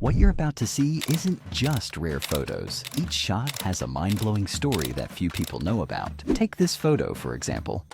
What you're about to see isn't just rare photos. Each shot has a mind-blowing story that few people know about. Take this photo, for example.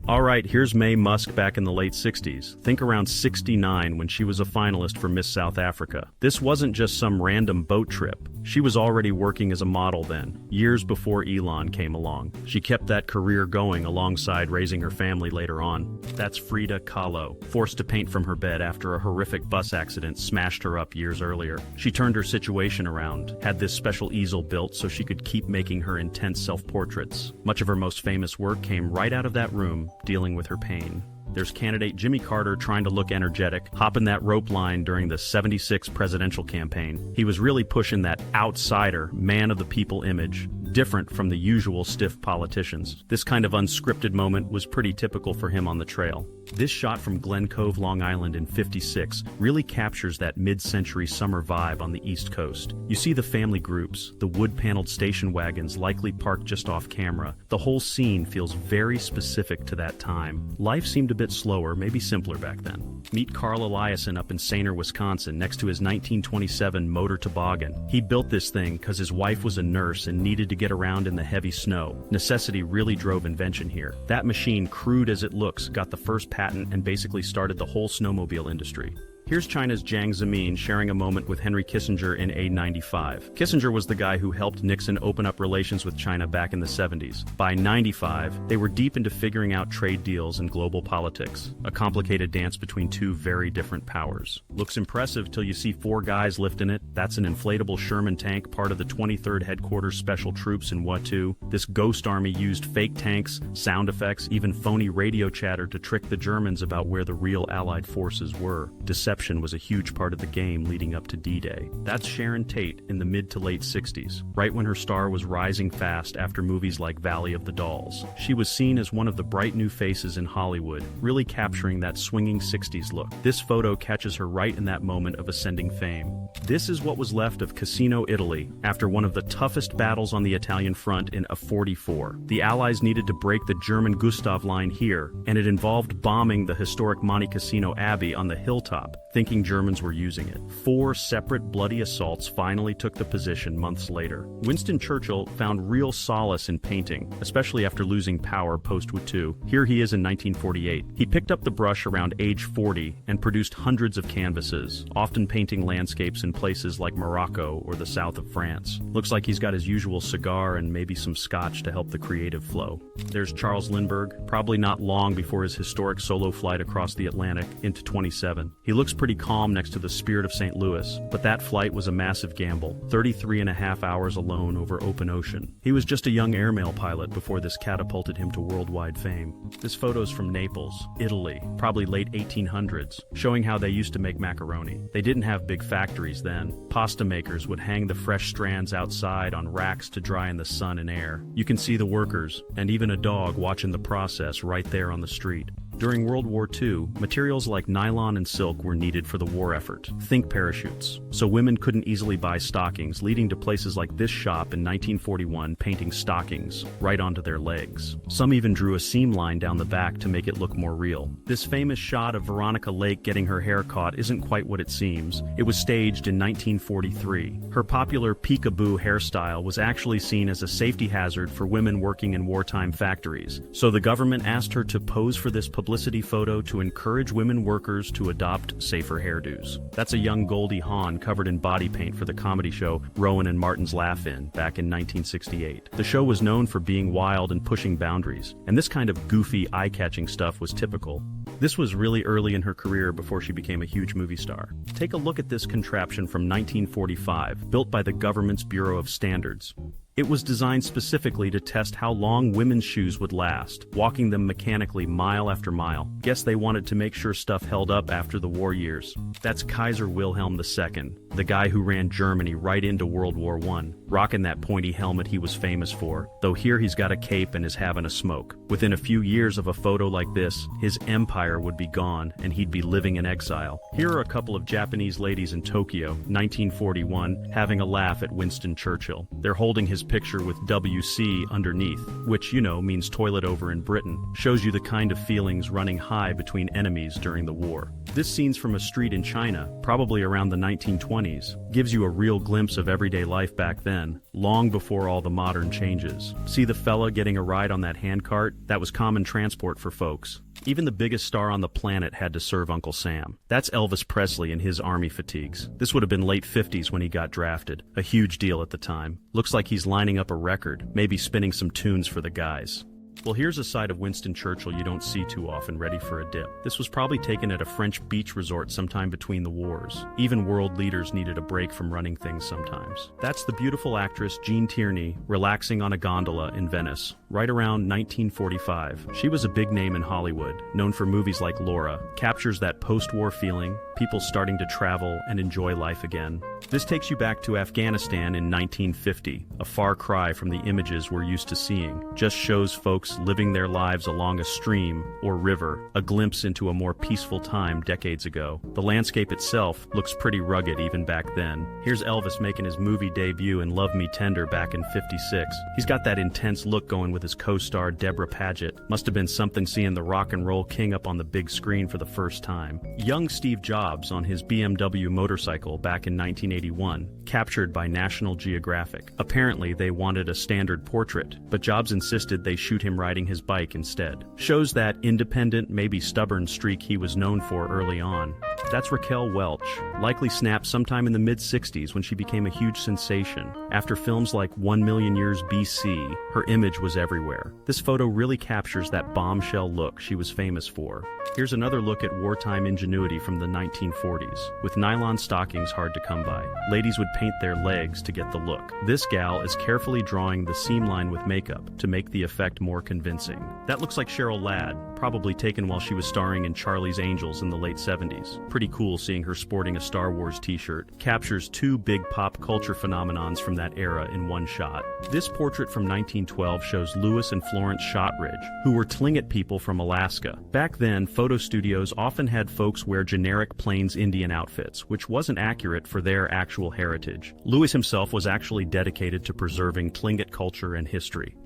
All right, here's Mae Musk back in the late 60s. Think around 69 when she was a finalist for Miss South Africa. This wasn't just some random boat trip. She was already working as a model then, years before Elon came along. She kept that career going alongside raising her family later on. That's Frida Kahlo, forced to paint from her bed after a horrific bus accident smashed her up years earlier. She turned her situation around, had this special easel built so she could keep making her intense self-portraits. Much of her most famous work came right out of that room, dealing with her pain. There's candidate Jimmy Carter trying to look energetic, hopping that rope line during the '76 presidential campaign. He was really pushing that outsider, man of the people image, different from the usual stiff politicians. This kind of unscripted moment was pretty typical for him on the trail. This shot from Glen Cove, Long Island in '56 really captures that mid-century summer vibe on the East Coast. You see the family groups, the wood-paneled station wagons likely parked just off camera. The whole scene feels very specific to that time. Life seemed a bit slower, maybe simpler back then. Meet Carl Eliason up in Sainer, Wisconsin, next to his 1927 motor toboggan. He built this thing because his wife was a nurse and needed to get around in the heavy snow. Necessity really drove invention here. That machine, crude as it looks, got the first patent and basically started the whole snowmobile industry. Here's China's Jiang Zemin sharing a moment with Henry Kissinger in A95. Kissinger was the guy who helped Nixon open up relations with China back in the '70s. By '95, they were deep into figuring out trade deals and global politics, a complicated dance between two very different powers. Looks impressive till you see four guys lifting it. That's an inflatable Sherman tank, part of the 23rd Headquarters Special Troops in Watu. This ghost army used fake tanks, sound effects, even phony radio chatter to trick the Germans about where the real Allied forces were. Deception was a huge part of the game leading up to D-Day. That's Sharon Tate in the mid to late 60s, right when her star was rising fast after movies like Valley of the Dolls. She was seen as one of the bright new faces in Hollywood, really capturing that swinging 60s look. This photo catches her right in that moment of ascending fame. This is what was left of Cassino, Italy, after one of the toughest battles on the Italian front in '44. The Allies needed to break the German Gustav line here, and it involved bombing the historic Monte Cassino Abbey on the hilltop, thinking Germans were using it. 4 separate bloody assaults finally took the position months later. Winston Churchill found real solace in painting, especially after losing power post-Watu. Here he is in 1948. He picked up the brush around age 40 and produced hundreds of canvases, often painting landscapes in places like Morocco or the south of France. Looks like he's got his usual cigar and maybe some scotch to help the creative flow. There's Charles Lindbergh, probably not long before his historic solo flight across the Atlantic into 27. He looks pretty calm next to the Spirit of St. Louis, but that flight was a massive gamble, 33 and a half hours alone over open ocean. He was just a young airmail pilot before this catapulted him to worldwide fame. This photo's from Naples, Italy, probably late 1800s, showing how they used to make macaroni. They didn't have big factories then. Pasta makers would hang the fresh strands outside on racks to dry in the sun and air. You can see the workers, and even a dog watching the process right there on the street. During World War II, materials like nylon and silk were needed for the war effort. Think parachutes. So women couldn't easily buy stockings, leading to places like this shop in 1941 painting stockings right onto their legs. Some even drew a seam line down the back to make it look more real. This famous shot of Veronica Lake getting her hair caught isn't quite what it seems. It was staged in 1943. Her popular peekaboo hairstyle was actually seen as a safety hazard for women working in wartime factories. So the government asked her to pose for this publicity photo to encourage women workers to adopt safer hairdos. That's a young Goldie Hawn covered in body paint for the comedy show Rowan and Martin's Laugh-In back in 1968. The show was known for being wild and pushing boundaries, and this kind of goofy, eye-catching stuff was typical. This was really early in her career before she became a huge movie star. Take a look at this contraption from 1945, built by the government's Bureau of Standards. It was designed specifically to test how long women's shoes would last, walking them mechanically mile after mile. Guess they wanted to make sure stuff held up after the war years. That's Kaiser Wilhelm II, the guy who ran Germany right into World War I, rocking that pointy helmet he was famous for, though here he's got a cape and is having a smoke. Within a few years of a photo like this, his empire would be gone and he'd be living in exile. Here are a couple of Japanese ladies in Tokyo, 1941, having a laugh at Winston Churchill. They're holding his picture with WC underneath, which, means toilet over in Britain, shows you the kind of feelings running high between enemies during the war. This scene's from a street in China, probably around the 1920s, gives you a real glimpse of everyday life back then, long before all the modern changes. See the fella getting a ride on that handcart? That was common transport for folks. Even the biggest star on the planet had to serve Uncle Sam. That's Elvis Presley in his army fatigues. This would have been late 50s when he got drafted. A huge deal at the time. Looks like he's lining up a record, maybe spinning some tunes for the guys. Well, here's a side of Winston Churchill you don't see too often, ready for a dip. This was probably taken at a French beach resort sometime between the wars. Even world leaders needed a break from running things sometimes. That's the beautiful actress Jean Tierney relaxing on a gondola in Venice, right around 1945. She was a big name in Hollywood, known for movies like Laura, captures that post-war feeling, people starting to travel and enjoy life again. This takes you back to Afghanistan in 1950, a far cry from the images we're used to seeing. Just shows folks living their lives along a stream or river, a glimpse into a more peaceful time decades ago. The landscape itself looks pretty rugged even back then. Here's Elvis making his movie debut in Love Me Tender back in '56. He's got that intense look going with his co-star Deborah Paget. Must have been something seeing the rock and roll king up on the big screen for the first time. Young Steve Jobs on his BMW motorcycle back in 1981, captured by National Geographic. Apparently they wanted a standard portrait, but Jobs insisted they shoot him riding his bike instead. Shows that independent, maybe stubborn streak he was known for early on. That's Raquel Welch, likely snapped sometime in the mid-60s when she became a huge sensation. After films like 1 Million Years BC, her image was everywhere. This photo really captures that bombshell look she was famous for. Here's another look at wartime ingenuity from the 1940s. With nylon stockings hard to come by, ladies would paint their legs to get the look. This gal is carefully drawing the seam line with makeup to make the effect more convincing. That looks like Cheryl Ladd, probably taken while she was starring in Charlie's Angels in the late 70s. Pretty cool seeing her sporting a Star Wars t-shirt. Captures two big pop culture phenomenons from that era in one shot. This portrait from 1912 shows Lewis and Florence Shotridge, who were Tlingit people from Alaska. Back then, photo studios often had folks wear generic Plains Indian outfits, which wasn't accurate for their actual heritage. Lewis himself was actually dedicated to preserving Tlingit culture and history.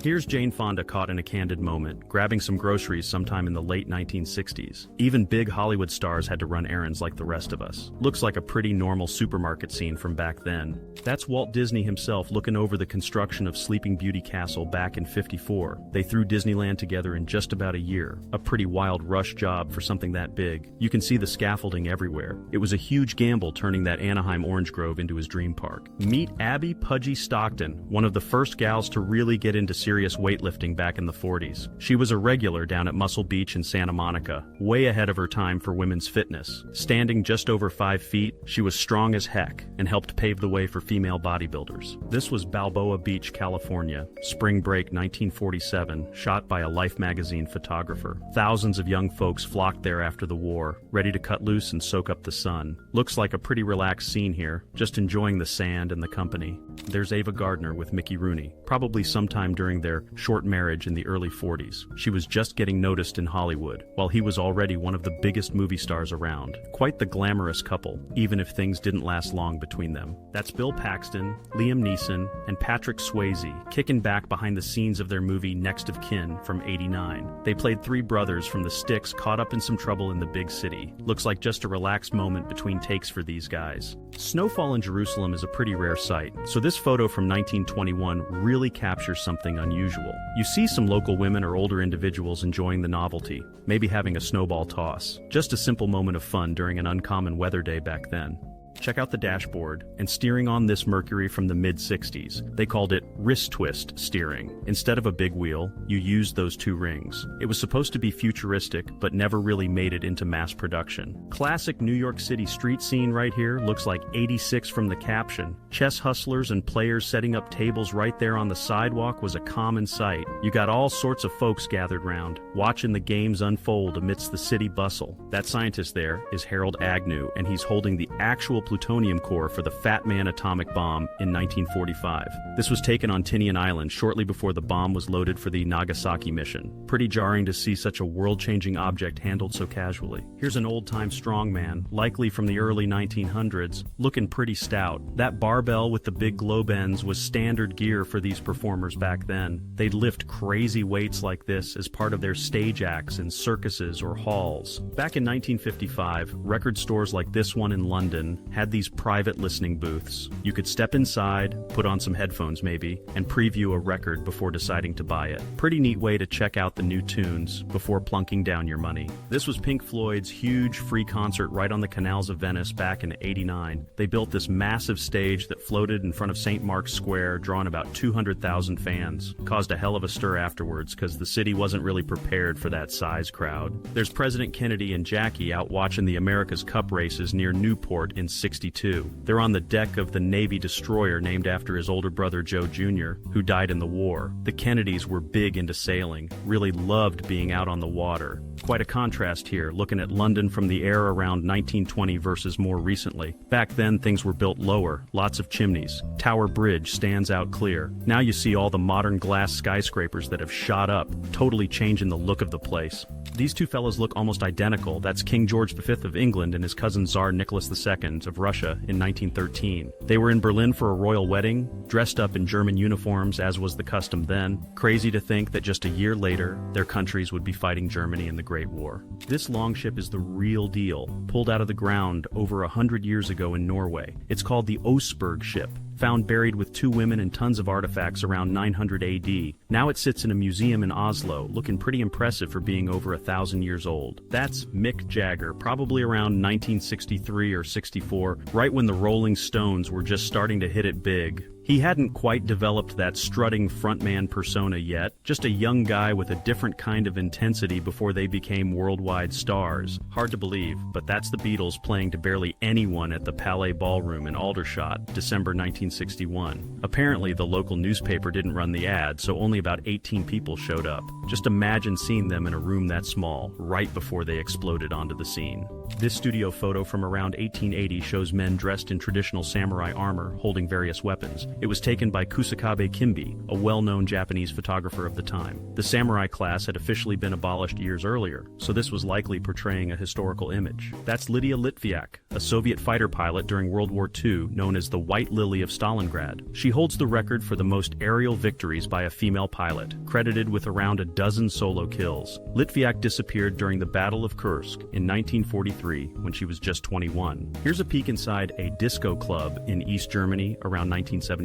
Here's Jane Fonda caught in a candid moment, grabbing some groceries sometime in the late 1960s. Even big Hollywood stars had to run errands like the rest of us. Looks like a pretty normal supermarket scene from back then. That's Walt Disney himself looking over the construction of Sleeping Beauty Castle back in '54. They threw Disneyland together in just about a year. A pretty wild rush job for something that big. You can see the scaffolding everywhere. It was a huge gamble turning that Anaheim Orange Grove into his dream park. Meet Abby Pudgy Stockton, one of the first gals to really get into serious weightlifting back in the 40s. She was a regular down at Muscle Beach in Santa Monica, way ahead of her time for women's fitness. Standing just over 5 feet, she was strong as heck and helped pave the way for female bodybuilders. This was Balboa Beach, California, spring break 1947, shot by a Life magazine photographer. Thousands of young folks flocked there after the war, ready to cut loose and soak up the sun. Looks like a pretty relaxed scene here, just enjoying the sand and the company. There's Ava Gardner with Mickey Rooney, probably sometime during their short marriage in the early 40s. She was just getting noticed in Hollywood, while he was already one of the biggest movie stars around. Quite the glamorous couple, even if things didn't last long between them. That's Bill Paxton, Liam Neeson, and Patrick Swayze, kicking back behind the scenes of their movie Next of Kin from '89. They played three brothers from the sticks caught up in some trouble in the big city. Looks like just a relaxed moment between takes for these guys. Snowfall in Jerusalem is a pretty rare sight, so this photo from 1921 really captures something unusual. You see some local women or older individuals enjoying the novelty, maybe having a snowball toss. Just a simple moment of fun during an uncommon weather day back then. Check out the dashboard, and steering on this Mercury from the mid-60s. They called it wrist twist steering. Instead of a big wheel, you used those two rings. It was supposed to be futuristic, but never really made it into mass production. Classic New York City street scene right here, looks like '86 from the caption. Chess hustlers and players setting up tables right there on the sidewalk was a common sight. You got all sorts of folks gathered round, watching the games unfold amidst the city bustle. That scientist there is Harold Agnew, and he's holding the actual plutonium core for the Fat Man atomic bomb in 1945. This was taken on Tinian Island shortly before the bomb was loaded for the Nagasaki mission. Pretty jarring to see such a world-changing object handled so casually. Here's an old-time strongman, likely from the early 1900s, looking pretty stout. That barbell with the big globe ends was standard gear for these performers back then. They'd lift crazy weights like this as part of their stage acts in circuses or halls. Back in 1955, record stores like this one in London had these private listening booths. You could step inside, put on some headphones maybe, and preview a record before deciding to buy it. Pretty neat way to check out the new tunes before plunking down your money. This was Pink Floyd's huge free concert right on the canals of Venice back in '89. They built this massive stage that floated in front of St. Mark's Square, drawing about 200,000 fans. Caused a hell of a stir afterwards because the city wasn't really prepared for that size crowd. There's President Kennedy and Jackie out watching the America's Cup races near Newport in '62. They're on the deck of the Navy destroyer named after his older brother Joe Jr., who died in the war. The Kennedys were big into sailing, really loved being out on the water. Quite a contrast here, looking at London from the era around 1920 versus more recently. Back then, things were built lower, lots of chimneys. Tower Bridge stands out clear. Now you see all the modern glass skyscrapers that have shot up, totally changing the look of the place. These two fellas look almost identical. That's King George V of England and his cousin Tsar Nicholas II of Russia in 1913. They were in Berlin for a royal wedding, dressed up in German uniforms as was the custom then. Crazy to think that just a year later, their countries would be fighting Germany in the Great War. This longship is the real deal, pulled out of the ground over 100 years ago in Norway. It's called the Oseberg ship, found buried with 2 women and tons of artifacts around 900 AD. Now it sits in a museum in Oslo, looking pretty impressive for being over 1,000 years old. That's Mick Jagger, probably around 1963 or 64, right when the Rolling Stones were just starting to hit it big. He hadn't quite developed that strutting frontman persona yet, just a young guy with a different kind of intensity before they became worldwide stars. Hard to believe, but that's the Beatles playing to barely anyone at the Palais Ballroom in Aldershot, December 1961. Apparently, the local newspaper didn't run the ad, so only about 18 people showed up. Just imagine seeing them in a room that small, right before they exploded onto the scene. This studio photo from around 1880 shows men dressed in traditional samurai armor, holding various weapons. It was taken by Kusakabe Kimbi, a well-known Japanese photographer of the time. The samurai class had officially been abolished years earlier, so this was likely portraying a historical image. That's Lydia Litviak, a Soviet fighter pilot during World War II, known as the White Lily of Stalingrad. She holds the record for the most aerial victories by a female pilot, credited with around a dozen solo kills. Litviak disappeared during the Battle of Kursk in 1943 when she was just 21. Here's a peek inside a disco club in East Germany around 1975.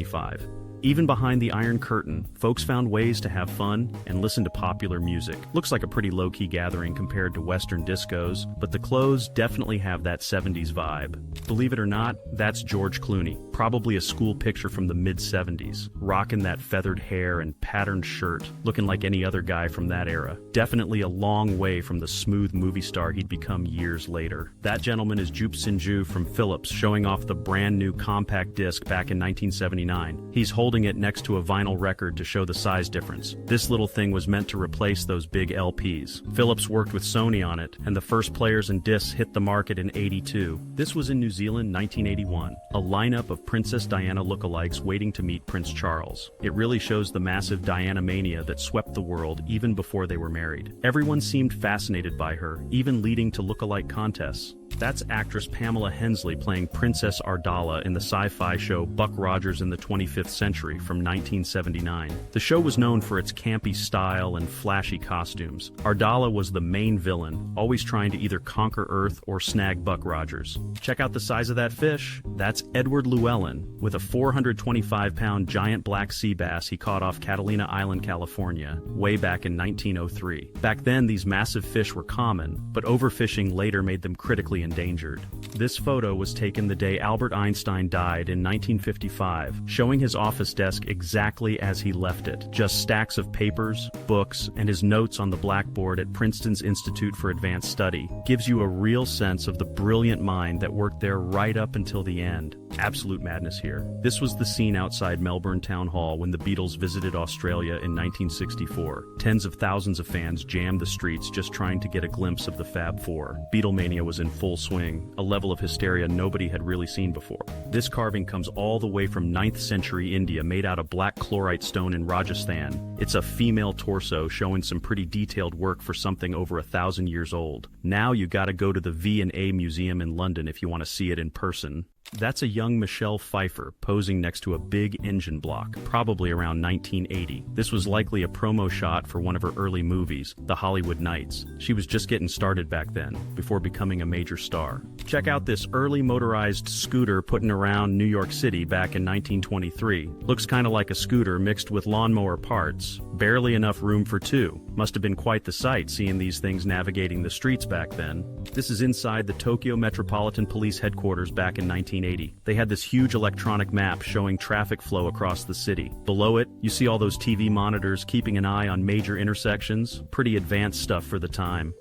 Even behind the Iron Curtain, folks found ways to have fun and listen to popular music. Looks like a pretty low-key gathering compared to Western discos, but the clothes definitely have that 70s vibe. Believe it or not, that's George Clooney, probably a school picture from the mid-70s, rocking that feathered hair and patterned shirt, looking like any other guy from that era. Definitely a long way from the smooth movie star he'd become years later. That gentleman is Jupe Sinju from Philips, showing off the brand new compact disc back in 1979. He's holding it next to a vinyl record to show the size difference. This little thing was meant to replace those big LPs. Philips worked with Sony on it, and the first players and discs hit the market in '82. This was in New Zealand 1981, a lineup of Princess Diana lookalikes waiting to meet Prince Charles. It really shows the massive Diana mania that swept the world even before they were married. Everyone seemed fascinated by her, even leading to lookalike contests. That's actress Pamela Hensley playing Princess Ardala in the sci-fi show Buck Rogers in the 25th Century from 1979. The show was known for its campy style and flashy costumes. Ardala was the main villain, always trying to either conquer Earth or snag Buck Rogers. Check out the size of that fish. That's Edward Llewellyn, with a 425-pound giant black sea bass he caught off Catalina Island, California, way back in 1903. Back then, these massive fish were common, but overfishing later made them critically endangered. This photo was taken the day Albert Einstein died in 1955, showing his office desk exactly as he left it. Just stacks of papers, books, and his notes on the blackboard at Princeton's Institute for Advanced Study. Gives you a real sense of the brilliant mind that worked there right up until the end. Absolute madness here. This was the scene outside Melbourne Town Hall when the Beatles visited Australia in 1964. Tens of thousands of fans jammed the streets just trying to get a glimpse of the Fab Four. Beatlemania was in full swing, a level of hysteria nobody had really seen before. This carving comes all the way from 9th century India, made out of black chlorite stone in Rajasthan. It's a female torso showing some pretty detailed work for something over 1,000 years old. Now you gotta go to the V&A Museum in London if you want to see it in person. That's a young Michelle Pfeiffer posing next to a big engine block, probably around 1980. This was likely a promo shot for one of her early movies, The Hollywood Knights. She was just getting started back then, before becoming a major star. Check out this early motorized scooter putting around New York City back in 1923. Looks kinda like a scooter mixed with lawnmower parts. Barely enough room for two. Must have been quite the sight seeing these things navigating the streets back then. This is inside the Tokyo Metropolitan Police headquarters back in 1980. They had this huge electronic map showing traffic flow across the city. Below it, you see all those TV monitors keeping an eye on major intersections. Pretty advanced stuff for the time.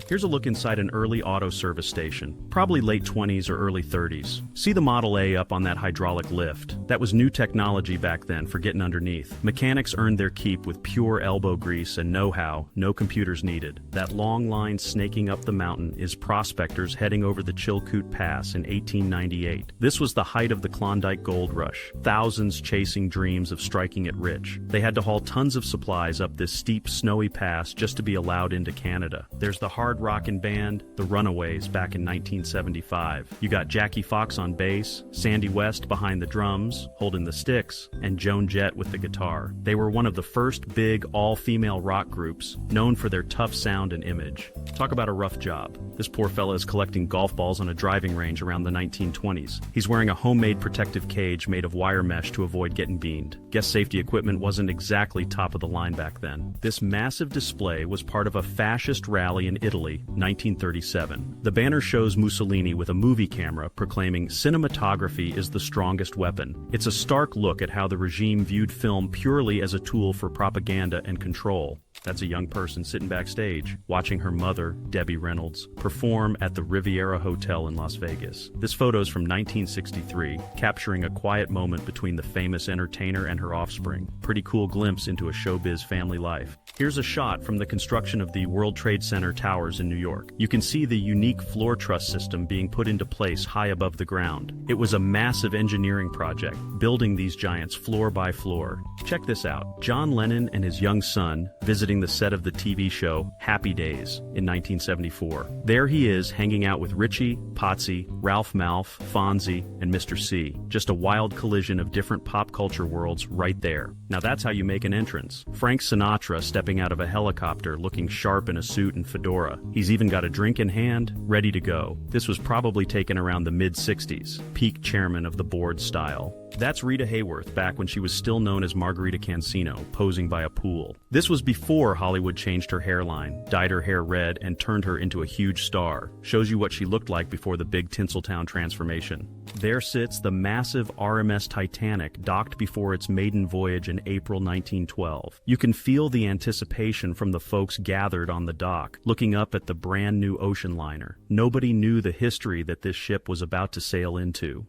Here's a look inside an early auto service station, probably late 20s or early 30s. See the Model A up on that hydraulic lift? That was new technology back then for getting underneath. Mechanics earned their keep with pure elbow grease and know-how, no computers needed. That long line snaking up the mountain is prospectors heading over the Chilkoot Pass in 1898. This was the height of the Klondike Gold Rush, thousands chasing dreams of striking it rich. They had to haul tons of supplies up this steep, snowy pass just to be allowed into Canada. There's the hard rockin' band, the Runaways, back in 1975. You got Jackie Fox on bass, Sandy West behind the drums, holding the sticks, and Joan Jett with the guitar. They were one of the first big, all-female rock groups, known for their tough sound and image. Talk about a rough job. This poor fella is collecting golf balls on a driving range around the 1920s. He's wearing a homemade protective cage made of wire mesh to avoid getting beamed. Guess safety equipment wasn't exactly top of the line back then. This massive display was part of a fascist rally in Italy, 1937. The banner shows Mussolini with a movie camera proclaiming cinematography is the strongest weapon. It's a stark look at how the regime viewed film purely as a tool for propaganda and control. That's a young person sitting backstage, watching her mother, Debbie Reynolds, perform at the Riviera Hotel in Las Vegas. This photo's from 1963, capturing a quiet moment between the famous entertainer and her offspring. Pretty cool glimpse into a showbiz family life. Here's a shot from the construction of the World Trade Center towers in New York. You can see the unique floor truss system being put into place high above the ground. It was a massive engineering project, building these giants floor by floor. Check this out. John Lennon and his young son visiting the set of the TV show Happy Days in 1974. There he is hanging out with Richie, Potsy, Ralph Malph, Fonzie, and Mr. C. Just a wild collision of different pop culture worlds right there. Now that's how you make an entrance. Frank Sinatra stepping out of a helicopter looking sharp in a suit and fedora. He's even got a drink in hand, ready to go. This was probably taken around the mid-60s, peak chairman of the board style. That's Rita Hayworth back when she was still known as Margarita Cancino, posing by a pool. This was before Hollywood changed her hairline, dyed her hair red, and turned her into a huge star. Shows you what she looked like before the big Tinseltown transformation. There sits the massive RMS Titanic, docked before its maiden voyage in April 1912. You can feel the anticipation from the folks gathered on the dock, looking up at the brand new ocean liner. Nobody knew the history that this ship was about to sail into.